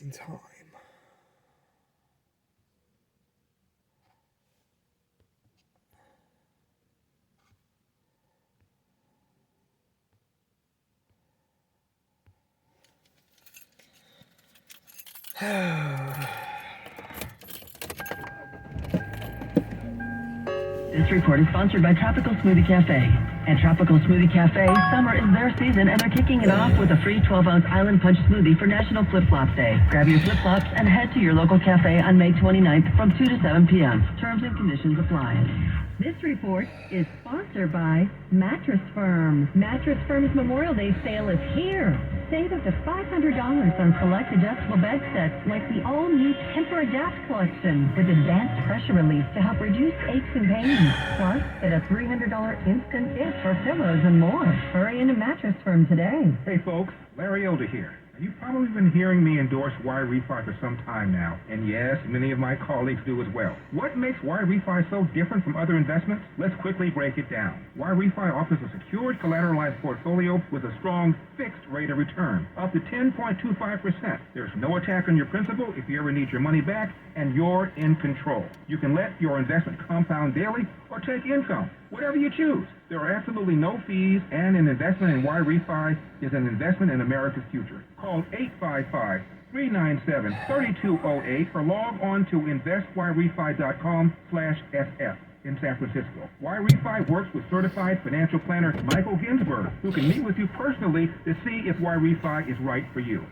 wasting time. This report is sponsored by Tropical Smoothie Cafe. At Tropical Smoothie Cafe, summer is their season and they're kicking it off with a free 12-ounce Island Punch smoothie for National Flip-Flop Day. Grab your flip-flops and head to your local cafe on May 29th from 2 to 7 p.m. Terms and conditions apply. This report is sponsored by Mattress Firm. Mattress Firm's Memorial Day sale is here. Save up to $500 on select adjustable bed sets like the all-new Temper-Adapt collection with advanced pressure relief to help reduce aches and pains. Plus, get a $300 instant gift for pillows and more. Hurry into Mattress Firm today. Hey folks, Larry Elder here. You've probably been hearing me endorse Wire Refi for some time now, and yes, many of my colleagues do as well. What makes Wire Refi so different from other investments? Let's quickly break it down. Wire Refi offers a secured collateralized portfolio with a strong fixed rate of return, up to 10.25%. There's no attack on your principal if you ever need your money back, and you're in control. You can let your investment compound daily or take income, whatever you choose. There are absolutely no fees, and an investment in Wire Refi is an investment in America's future. Call 855-397-3208 or log on to investwirerefi.com/SF in San Francisco. Wire Refi works with certified financial planner Michael Ginsberg, who can meet with you personally to see if Wire Refi is right for you.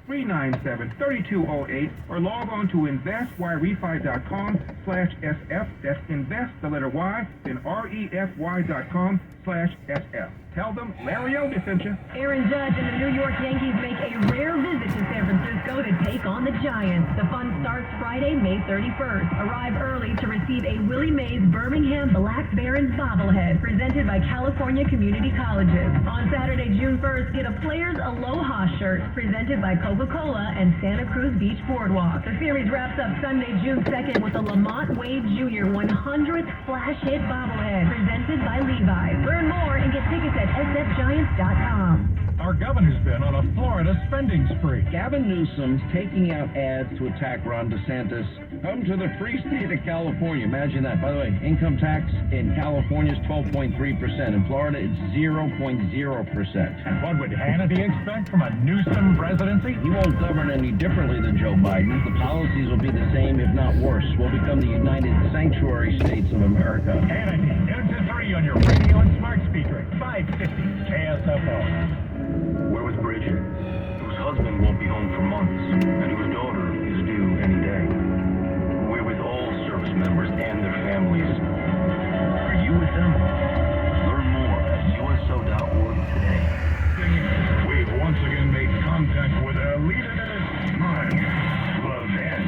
855-397-3208 or log on to investwirerefi.com/SF. That's invest, the letter Y, then REFY.com/SF. Tell them Larry Elder sent you. Aaron Judge and the New York Yankees make a rare visit to San Francisco to take on the Giants. The fun starts Friday, May 31st. Arrive early to receive a Willie Mays Birmingham Black Barons bobblehead presented by California Community Colleges. On Saturday, June 1st, get a Players Aloha shirt presented by Coca-Cola and Santa Cruz Beach Boardwalk. The series wraps up Sunday, June 2nd with the Lamont Wade Jr. 100th Flash Hit bobblehead presented by Levi's. Learn more and get tickets at sfgiants.com. Our governor's been on a Florida spending spree. Gavin Newsom's taking out ads to attack Ron DeSantis. Come to the free state of California. Imagine that. By the way, income tax in California is 12.3%. In Florida, it's 0.0%. And what would Hannity expect from a Newsom presidency? He won't govern any differently than Joe Biden. The policies will be the same, if not worse. We'll become the United Sanctuary States of America. Hannity, noon to 3 on your radio and smart speaker at 550 KSFO. Where was Bridget, whose husband won't be home for months, and whose daughter is due any day? We're with all service members and their families. Are you with them? Learn more at uso.org today. We've once again made contact with our leader. Love that.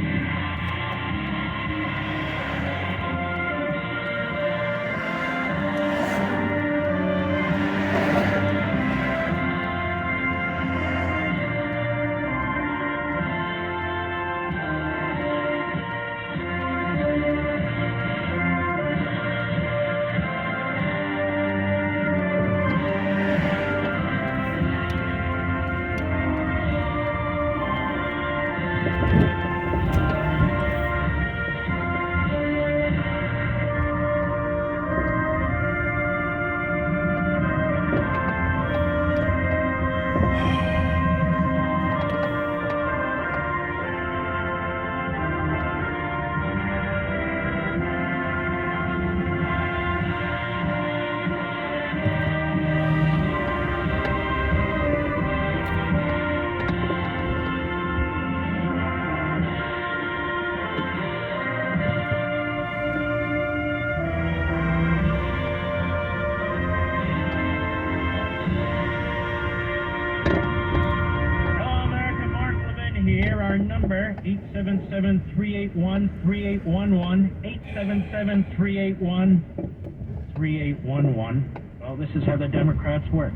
Our number, 877-381-3811, 877-381-3811. Well, this is how the Democrats work.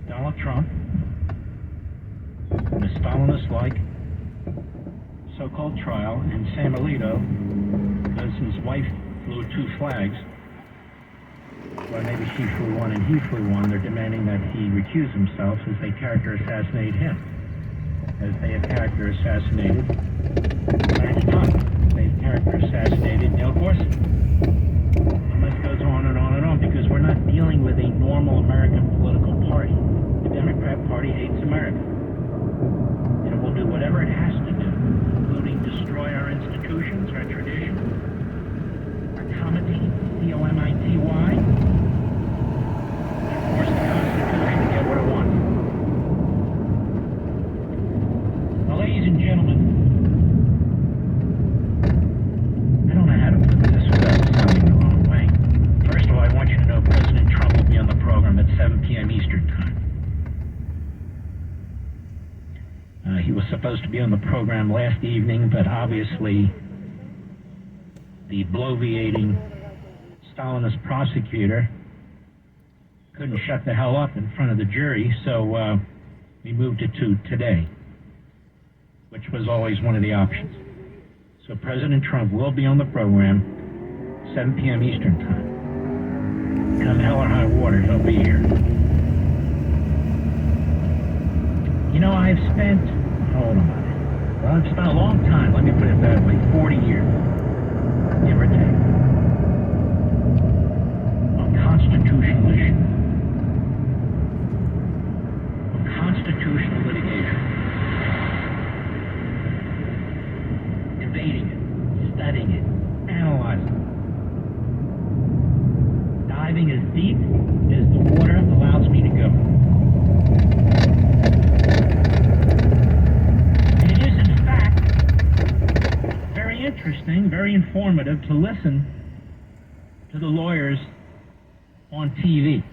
Donald Trump, in a Stalinist-like so-called trial in San Alito, because his wife flew 2 flags, well, maybe she flew one and he flew one. They're demanding that he recuse himself as they character assassinate him. As they have character assassinated Lance Trump. They've character assassinated Neil Gorsuch. The list goes on and on and on, because we're not dealing with a normal American political party. The Democrat Party hates America. And it will do whatever it has to do, including destroy our institutions, our traditions, our comity, C-O-M-I-T-Y, and force the Constitution to get what it wants. Now, ladies and gentlemen, I don't know how to put this without sounding the wrong way. First of all, I want you to know President Trump will be on the program at 7 p.m. Eastern Time. He was supposed to be on the program last evening, but obviously the bloviating Stalinist prosecutor couldn't shut the hell up in front of the jury, so we moved it to today, which was always one of the options. So President Trump will be on the program 7 p.m. Eastern Time. Come hell or high water, he'll be here. You know, I've spent, hold on, well, I've spent a long time, let me put it that way, 40 years, give or take, on constitutional issues, on constitutional litigation, debating it, studying it, analyzing it, diving as deep as the water allows me to go. And it is, in fact, very interesting, very informative to listen to the lawyers on TV.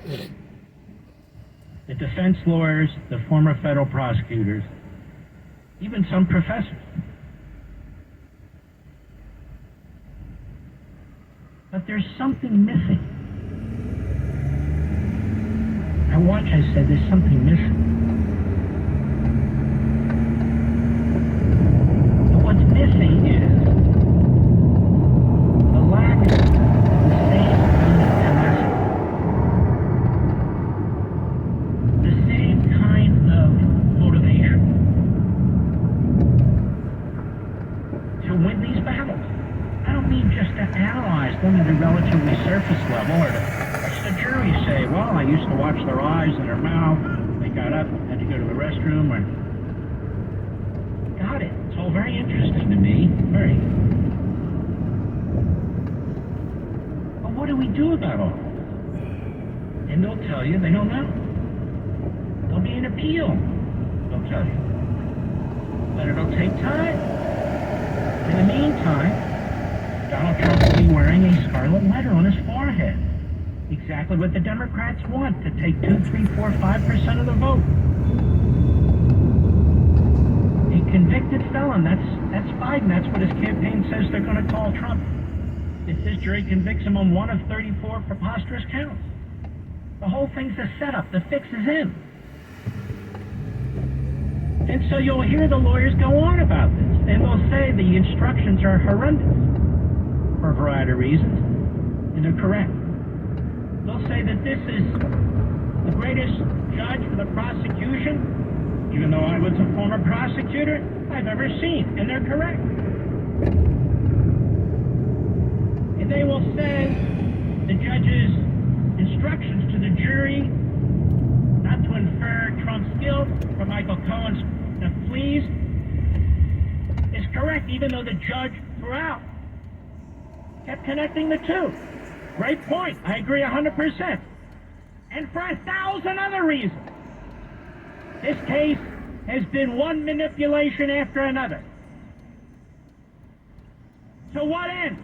The defense lawyers, the former federal prosecutors, even some professors. But there's something missing. I watched, I said, there's something missing. And what's missing is the lack of the same kind of tenacity, the same kind of motivation to win these battles. I don't mean just to analyze them at a relatively surface level, or to watch the jury say, well, I used to watch their eyes and their mouth, they got up, had to go to the restroom, or... Got it. It's all very interesting to me. Very. But what do we do about all this? And they'll tell you they don't know. There'll be an appeal, they'll tell you. But it'll take time. In the meantime, Donald Trump will be wearing a scarlet letter on his forehead. Exactly what the Democrats want, to take 2, 3, 4, 5% of the vote. A convicted felon, that's Biden. That's what his campaign says they're going to call Trump if this jury convicts him on one of 34 preposterous counts. The whole thing's a setup. The fix is in. And so you'll hear the lawyers go on about this, and they'll say the instructions are horrendous for a variety of reasons, and they're correct. They'll say that this is the greatest judge for the prosecution, even though I was a former prosecutor, I've ever seen, and they're correct. And they will say the judge's instructions to the jury not to infer Trump's guilt for Michael Cohen's pleas is correct, even though the judge throughout kept connecting the two. Great point. I agree 100%. And for 1,000 other reasons. This case has been one manipulation after another. To what end?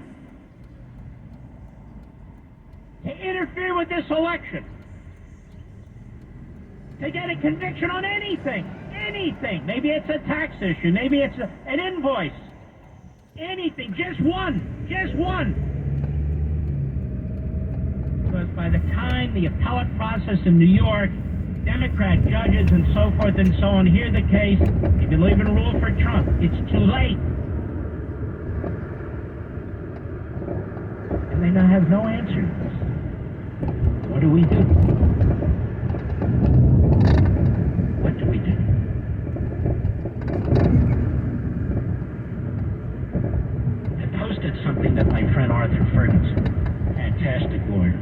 To interfere with this election. To get a conviction on anything. Anything. Maybe it's a tax issue. Maybe it's an invoice. Anything. Just one. Just one. Because by the time the appellate process in New York, Democrat judges and so forth and so on hear the case, if you leave it rule for Trump, it's too late. And they now have no answer to this. What do we do? What do we do? I posted something that my friend Arthur Ferguson, fantastic lawyer,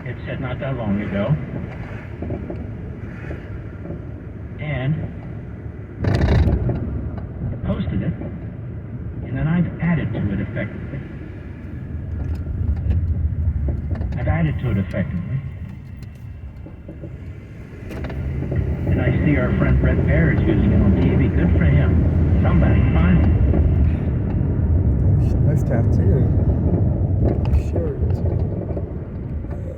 had said not that long ago. And I posted it, and then I've added to it effectively. And I see our friend Brett Baer is using it on TV. Good for him. Somebody find him. Nice tattoo. Shirt.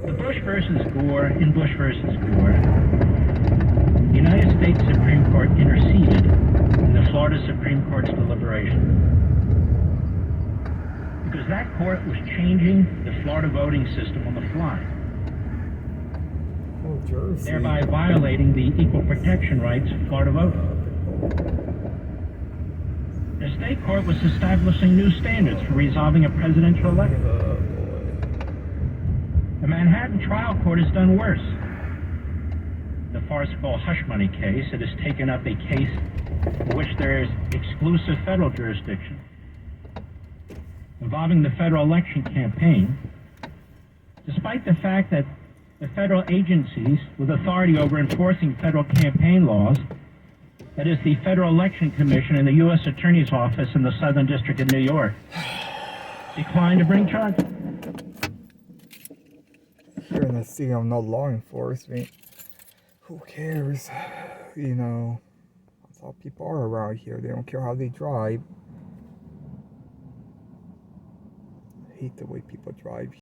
The Bush versus Gore, in Bush versus Gore, the United States Supreme Court interceded in the Florida Supreme Court's deliberation. Because that court was changing the Florida voting system on the fly, Oh, Jersey. thereby violating the equal protection rights of Florida voters. The state court was establishing new standards for resolving a presidential election. The Manhattan trial court has done worse. The farcical hush money case, it has taken up a case for which there is exclusive federal jurisdiction, involving the federal election campaign, despite the fact that the federal agencies with authority over enforcing federal campaign laws, that is the Federal Election Commission and the U.S. Attorney's Office in the Southern District of New York, declined to bring charges. Here in the city, I'm not law enforcement. Who cares? You know, that's how people are around here. They don't care how they drive. I hate the way people drive